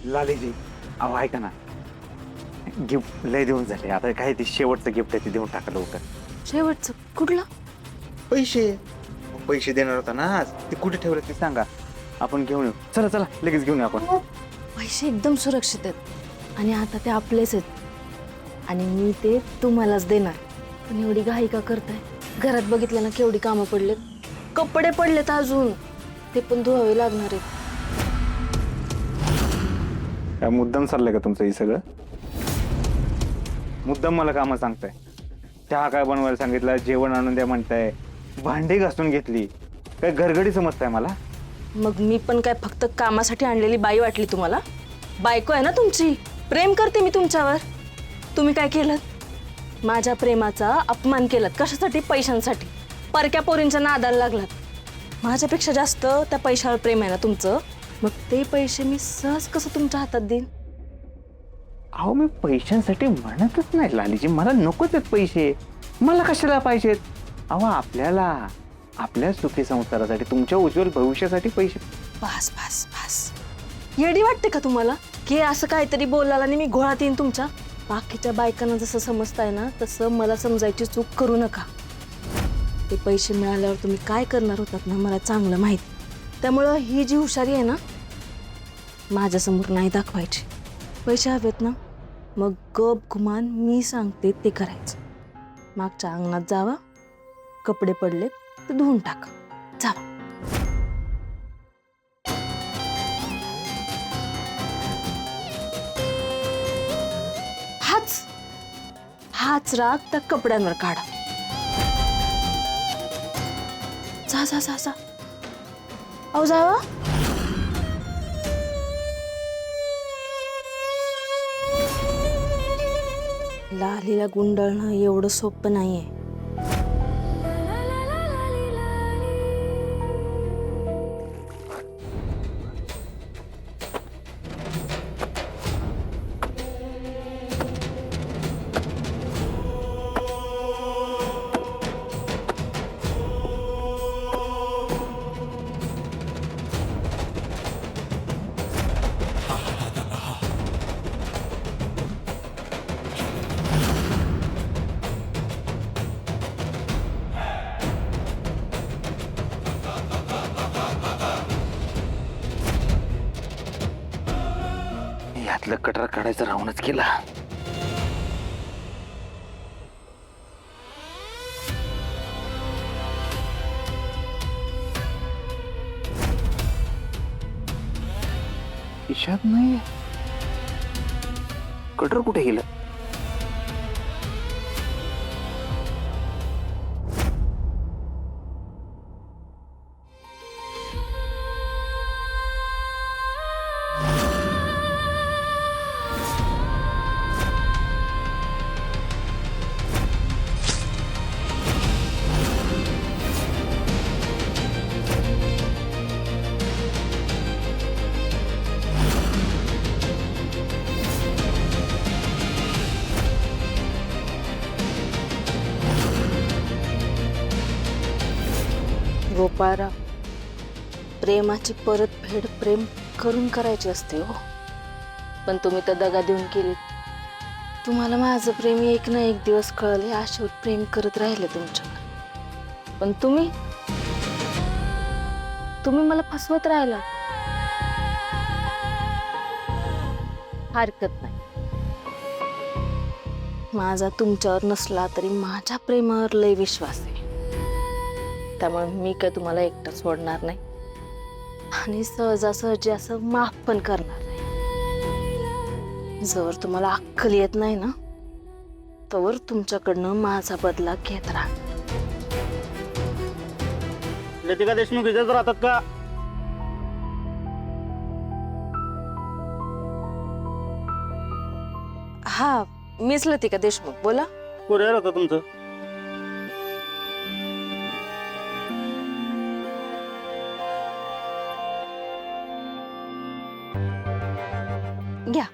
लालीजी, अहो ऐका ना, गिफ्ट लय देऊन झाले, आता काय ते शेवटचं गिफ्ट आहे ते देऊन टाका लवकर. शेवटचं कुठलं? पैसे पैसे देणार होता ना आज, ते कुठे ठेवले ते सांगा, आपण घेऊन येऊ. चला चला लगेच घेऊन येऊ आपण. पैसे एकदम सुरक्षित आहेत आणि आता ते आपलेच आहेत आणि मी ते तुम्हालाच देणार. पण एवढी घाई का करताय? घरात बघितलं ना केवढी कामं पडलेत, कपडे पडलेत अजून, ते पण धुवावे लागणार आहेत. काय मुद्दाम चाललंय का तुमचं हे सगळं? मुद्दाम मला कामं सांगताय, चहा काय बनवायला सांगितलं, जेवण आणून द्या म्हणताय, भांडी घासून घेतली, काय घरगडी समजताय मला? मग मी पण काय फक्त कामासाठी आणलेली बाई वाटली तुम्हाला? बायको आहे ना तुमची, प्रेम करते मी तुमच्यावर. तुम्ही काय केलं? माझ्या प्रेमाचा अपमान केलात. कशासाठी? पैशांसाठी. परक्या पोरींच्या नादाला लागलात. माझ्यापेक्षा जास्त त्या पैशावर प्रेम आहे ना तुमचं, मग ते पैसे मी सहज कसं तुमच्या हातात देईन? अहो मी पैशांसाठी म्हणतच नाही लालीजी, मला नकोच आहेत पैसे, मला कशाला पाहिजेत? अहो आपल्याला आपल्या सुखी संसारासाठी, तुमच्या उज्ज्वल भविष्यासाठी पैसे. बस बस बस, येडी वाटते का तुम्हाला की असं काहीतरी बोलायला आणि मी घोळात येईन तुमच्या? बाकीच्या बायकांना जसं समजताय ना तसं मला समजायची चूक करू नका. ते पैसे मिळाल्यावर तुम्ही काय करणार होतात ना मला चांगलं माहित. त्यामुळं ही जी हुशारी आहे ना माझ्यासमोर नाही दाखवायची. पैसे हवेत ना, मग गप गुमान मी सांगते ते करायचं. मागच्या अंगणात जावा, कपडे पडले ते धुवून टाका, जावा. हाच राग त्या कपड्यांवर काढा. जा जा जा जा, अहो जावा. लालीला गुंडळणं एवढं सोपं नाहीये. यातलं कटर काढायचं राहूनच केला. खिशात नाही, कटर कुठे गेलं? गोपाळराव, प्रेमाची परतफेड प्रेम करून करायची असते हो. पण तुम्ही तर दगा देऊन केली. तुम्हाला माझं प्रेम एक ना एक दिवस कळले, आशेवर प्रेम करत राहिले तुमच्यावर. पण तुम्ही मला फसवत राहिला. हरकत नाही, माझा तुमच्यावर नसला तरी माझ्या प्रेमावर लय विश्वास आहे. त्यामुळे मी काय तुम्हाला एकटं सोडणार नाही आणि सहजासहजी असं माफ पण करणार नाही. जर तुम्हाला अक्कल येत नाही ना तवर तुमच्याकडनं माझा बदला घेत राहा. लतिका देशमुख इथेच राहतात का? हा, मीच लतिका देशमुख, बोला. कुरिअर होतं तुमचं? घ्या,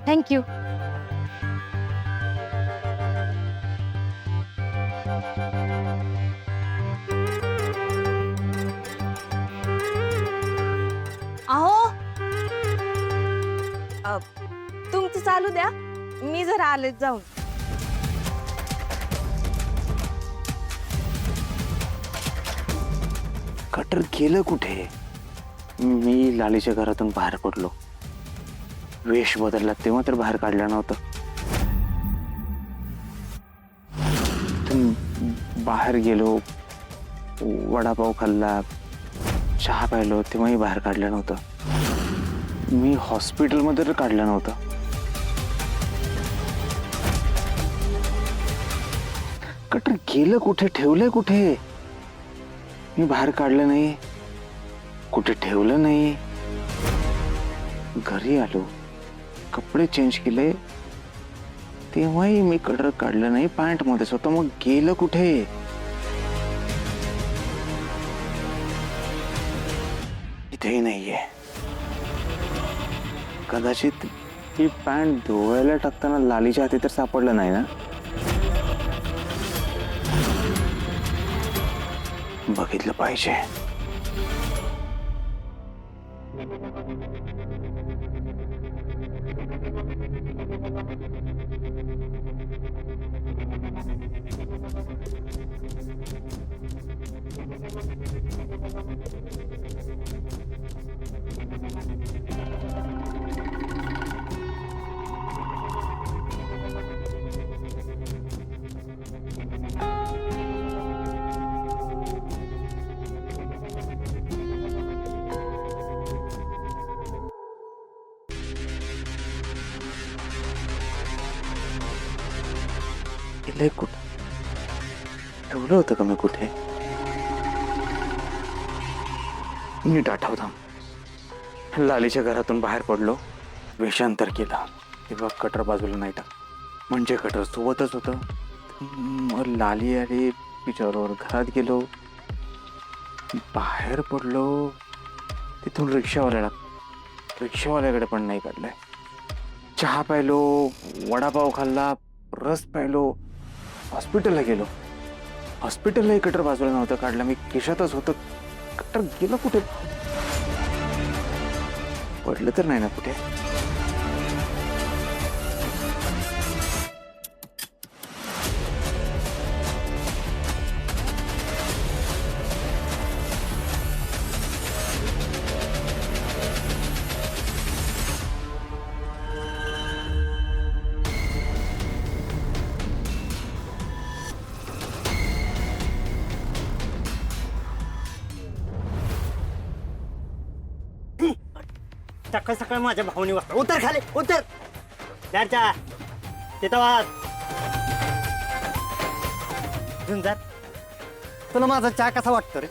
थँक्यू. अहो तुमचं चालू द्या, मी जरा आलेच जाऊन. कटर गेलं कुठे? मी लालीच्या घरातून बाहेर पडलो, वेश बदलला तेव्हा तर बाहेर काढलं नव्हतं. बाहेर गेलो, वडापाव खाल्ला, चहा प्यायलो तेव्हाही बाहेर काढलं नव्हतं. मी हॉस्पिटलमध्ये तर काढलं नव्हतं. कटर गेलं कुठे? ठेवलंय कुठे? मी बाहेर काढलं नाही, कुठे ठेवलं नाही. घरी आलो, कपडे चेंज केले तेव्हाही मी कटर काढलं नाही, पॅन्ट मध्येच होतं. मग गेलं कुठे? इथेही नाहीये. कदाचित ही पॅन्ट धुवायला टाकताना लालीच्या हाती तर सापडलं नाही ना? बघितलं पाहिजे. गेलंय कुठे? ठेवलं होतं का मी कुठे? नीट आठवतं. लालीच्या घरातून बाहेर पडलो, वेषांतर केलं तेव्हा कटर बाजूला नाही टाक, म्हणजे कटर सोबतच होतं. मग लाली आली, तिच्याबरोबर घरात गेलो, बाहेर पडलो, तिथून रिक्षावाल्याकडे पण नाही काढलंय. चहा प्यायलो, वडापाव खाल्ला, रस प्यायलो, हॉस्पिटलला गेलो, हॉस्पिटललाही कटर बाजूला नव्हतं काढलं, मी खिशातच होतं. कटर गेलं कुठे? पडलं तर नाही ना कुठे? सकाळ सकाळ माझ्या भावनी वाजता उतर खाली उतर. दारच्या तिथं वाज. झुंजार, तुला माझा चहा कसा वाटतो रे?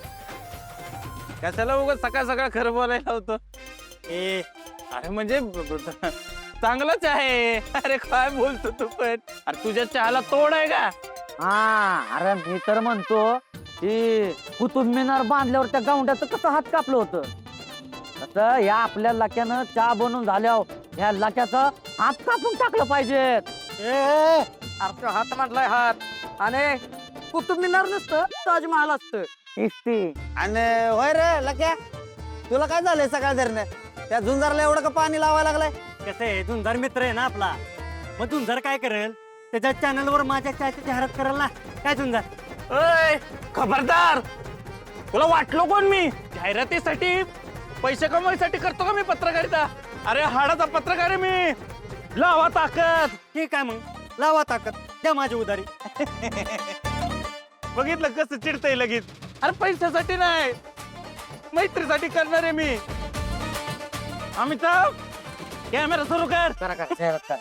कशाला उगाच सकाळ सकाळ खरं बोलायला होतं? ए अरे म्हणजे चांगलंच आहे. अरे काय बोलतो तू पण? अरे तुझ्या चहाला तोड आहे का? हा, अरे मी तर म्हणतो की कुतुब मिनार बांधल्यावर त्या गावंड्याचं कसं हात कापलं होतं, तसं या आपल्या लक्यानं चहा बनवून झाल्यावर ह्या लक्याचं हात कापून टाकलं पाहिजे. अरे हात म्हटलाय हात, आणि कुतुब मिनार नसतं, ताजमहाल असतं. आणि होय रे लक्या, तुला काय झालंय सकाळ धरणं? त्या झुंजारला एवढं का पाणी लावायला लागलाय? कसं आहे, झुंजार मित्र आहे ना आपला, मग झुंजार काय करेल? त्याच्या चॅनलवर माझ्या चहाची जाहिरात करेल ना. काय झुंजार? ओय खबरदार, तुला वाटलो कोण मी? जाहिरातीसाठी पैसे कमवायसाठी करतो का मी पत्रकारिता? अरे हाडाचा पत्रकार आहे मी. लावा ताकद. ठीक आहे मग, लावा ताकद, द्या माझी उधारी. बघितलं कसं चिडतंय लगेच. अरे पैशासाठी नाही, मैत्रीसाठी करणार आहे मी. अमिताभ, कॅमेरा सुरू कर. करा करा, जाहिरात करा.